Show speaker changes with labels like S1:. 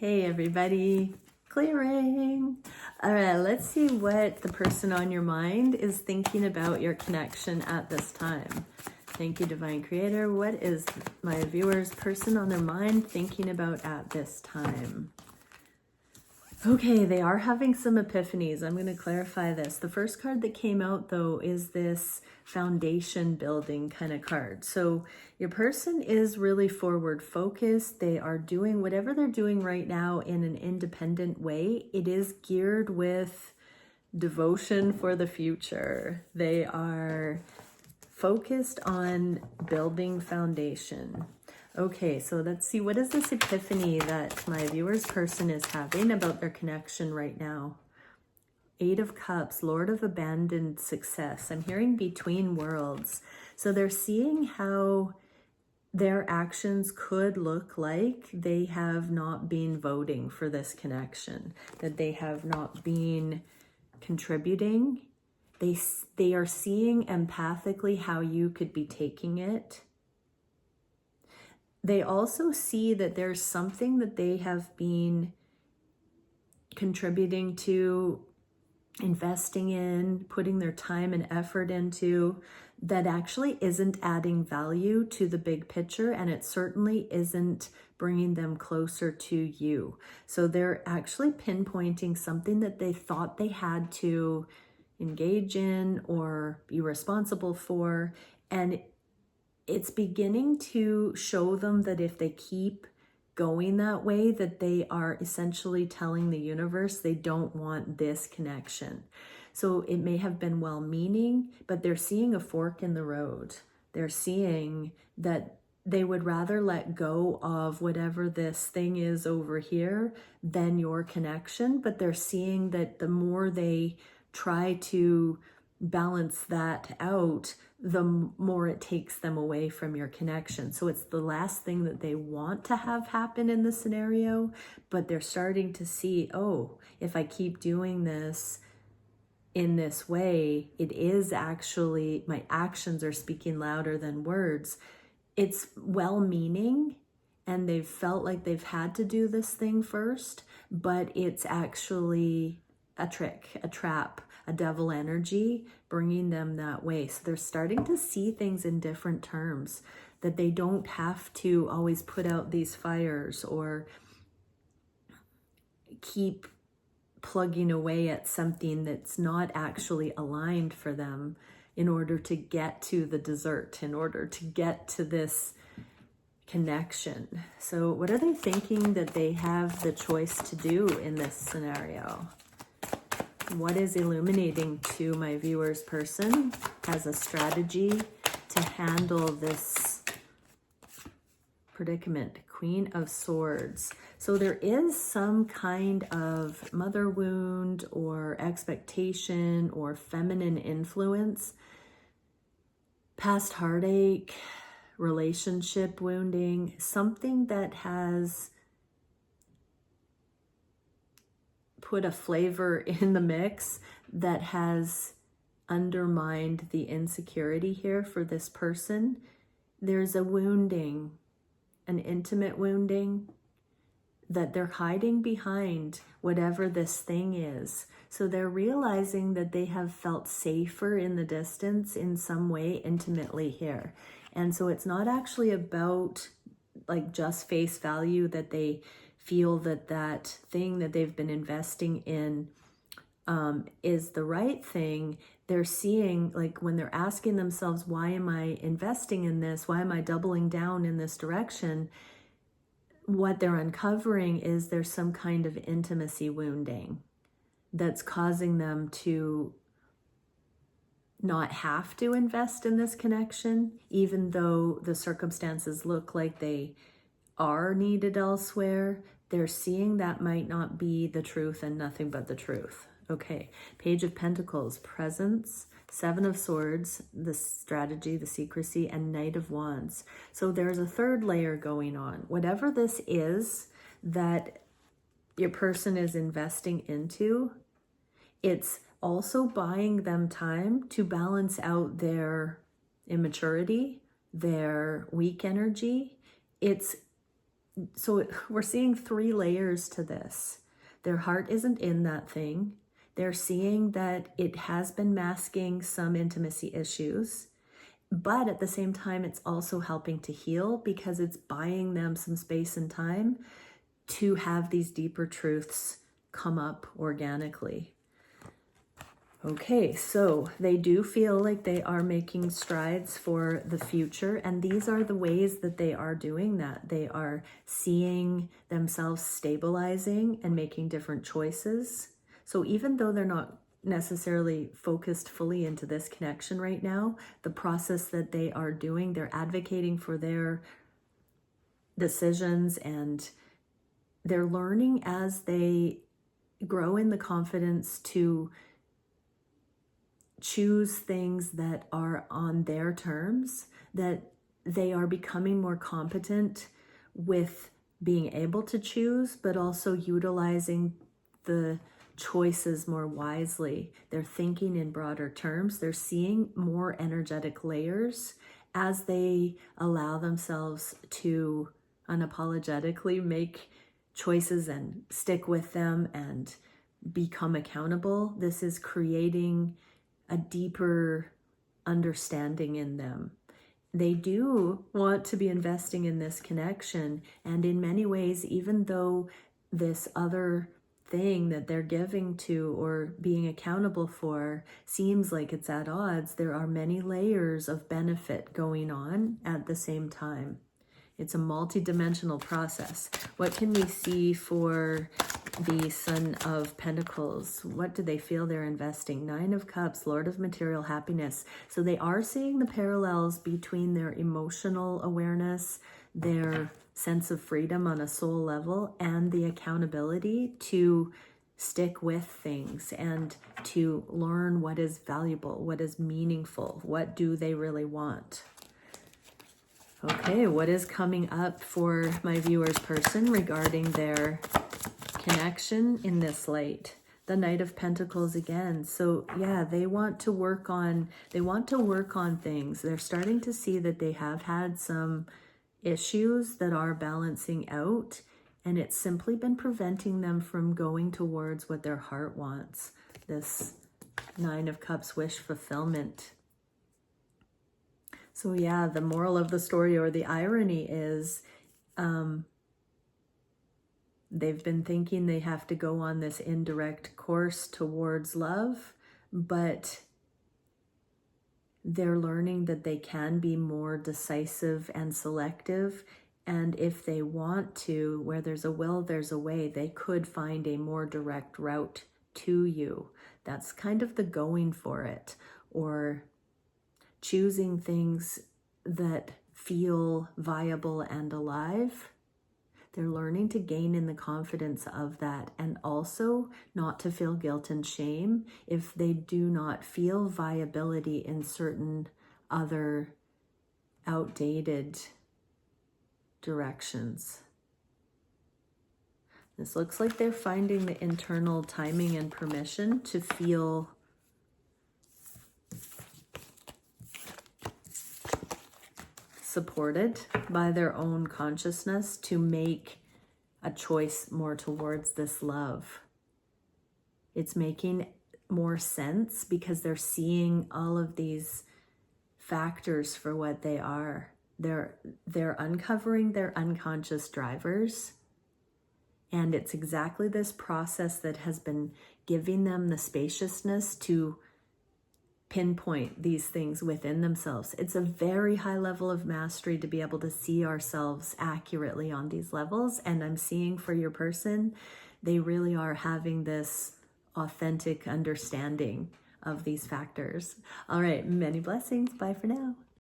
S1: Hey everybody, clearing. All right, let's see what the person on your mind is thinking about your connection at this time. Thank you, Divine Creator. What is my viewers' person on their mind thinking about at this time? Okay, they are having some epiphanies. I'm going to clarify this. The first card that came out, though, is this foundation building kind of card. So your person is really forward focused. They are doing whatever they're doing right now in an independent way. It is geared with devotion for the future. They are focused on building foundation. Okay, so let's see, what is this epiphany that my viewer's person is having about their connection right now? Eight of Cups, Lord of Abandoned Success. I'm hearing between worlds. So they're seeing how their actions could look like they have not been voting for this connection, that they have not been contributing. They are seeing empathically how you could be taking it. They also see that there's something that they have been contributing to, investing in, putting their time and effort into, that actually isn't adding value to the big picture, and it certainly isn't bringing them closer to you. So they're actually pinpointing something that they thought they had to engage in or be responsible for, and it's beginning to show them that if they keep going that way, that they are essentially telling the universe they don't want this connection. So it may have been well-meaning, but they're seeing a fork in the road. They're seeing that they would rather let go of whatever this thing is over here than your connection, but they're seeing that the more they try to balance that out, the more it takes them away from your connection. So it's the last thing that they want to have happen in the scenario, but they're starting to see, oh, if I keep doing this in this way, it is actually, my actions are speaking louder than words. It's well-meaning, and they've felt like they've had to do this thing first, but it's actually a trick, a trap, a devil energy bringing them that way. So they're starting to see things in different terms, that they don't have to always put out these fires or keep plugging away at something that's not actually aligned for them in order to get to the dessert, in order to get to this connection. So what are they thinking that they have the choice to do in this scenario? What is illuminating to my viewer's person as a strategy to handle this predicament? Queen of Swords. So there is some kind of mother wound or expectation or feminine influence, past heartache, relationship wounding, something that has put a flavor in the mix that has undermined the insecurity here for this person. There's a wounding, an intimate wounding that they're hiding behind whatever this thing is. So they're realizing that they have felt safer in the distance in some way intimately here. And so it's not actually about like just face value that they feel that that thing that they've been investing in is the right thing. They're seeing, like, when they're asking themselves, why am I investing in this? Why am I doubling down in this direction? What they're uncovering is there's some kind of intimacy wounding that's causing them to not have to invest in this connection, even though the circumstances look like they are needed elsewhere. They're seeing that might not be the truth and nothing but the truth. Okay, Page of Pentacles, Presence, Seven of Swords, the strategy, the secrecy, and Knight of Wands. So there's a third layer going on. Whatever this is that your person is investing into, it's also buying them time to balance out their immaturity, their weak energy. It's so we're seeing 3 layers to this. Their heart isn't in that thing. They're seeing that it has been masking some intimacy issues, but at the same time, it's also helping to heal because it's buying them some space and time to have these deeper truths come up organically. Okay, so they do feel like they are making strides for the future, and these are the ways that they are doing that. They are seeing themselves stabilizing and making different choices. So even though they're not necessarily focused fully into this connection right now, the process that they are doing, they're advocating for their decisions, and they're learning as they grow in the confidence to choose things that are on their terms, that they are becoming more competent with being able to choose, but also utilizing the choices more wisely. They're thinking in broader terms. They're seeing more energetic layers as they allow themselves to unapologetically make choices and stick with them and become accountable. This is creating a deeper understanding in them. They do want to be investing in this connection, and in many ways, even though this other thing that they're giving to or being accountable for seems like it's at odds, there are many layers of benefit going on at the same time. It's a multi-dimensional process. What can we see for the Son of Pentacles? What do they feel they're investing? 9 of Cups, Lord of Material Happiness. So they are seeing the parallels between their emotional awareness, their sense of freedom on a soul level, and the accountability to stick with things and to learn what is valuable, what is meaningful, what do they really want. Okay, what is coming up for my viewer's person regarding their connection in this light? The Knight of Pentacles again. So yeah, they want to work on things. They're starting to see that they have had some issues that are balancing out, and it's simply been preventing them from going towards what their heart wants. This 9 of Cups, wish fulfillment. So yeah, the moral of the story, or the irony, is they've been thinking they have to go on this indirect course towards love, but they're learning that they can be more decisive and selective. And if they want to, where there's a will, there's a way. They could find a more direct route to you. That's kind of the going for it, or choosing things that feel viable and alive. They're learning to gain in the confidence of that, and also not to feel guilt and shame if they do not feel viability in certain other outdated directions. This looks like they're finding the internal timing and permission to feel supported by their own consciousness to make a choice more towards this love. It's making more sense because they're seeing all of these factors for what they are. They're uncovering their unconscious drivers, and it's exactly this process that has been giving them the spaciousness to pinpoint these things within themselves. It's a very high level of mastery to be able to see ourselves accurately on these levels. And I'm seeing for your person, they really are having this authentic understanding of these factors. All right, many blessings. Bye for now.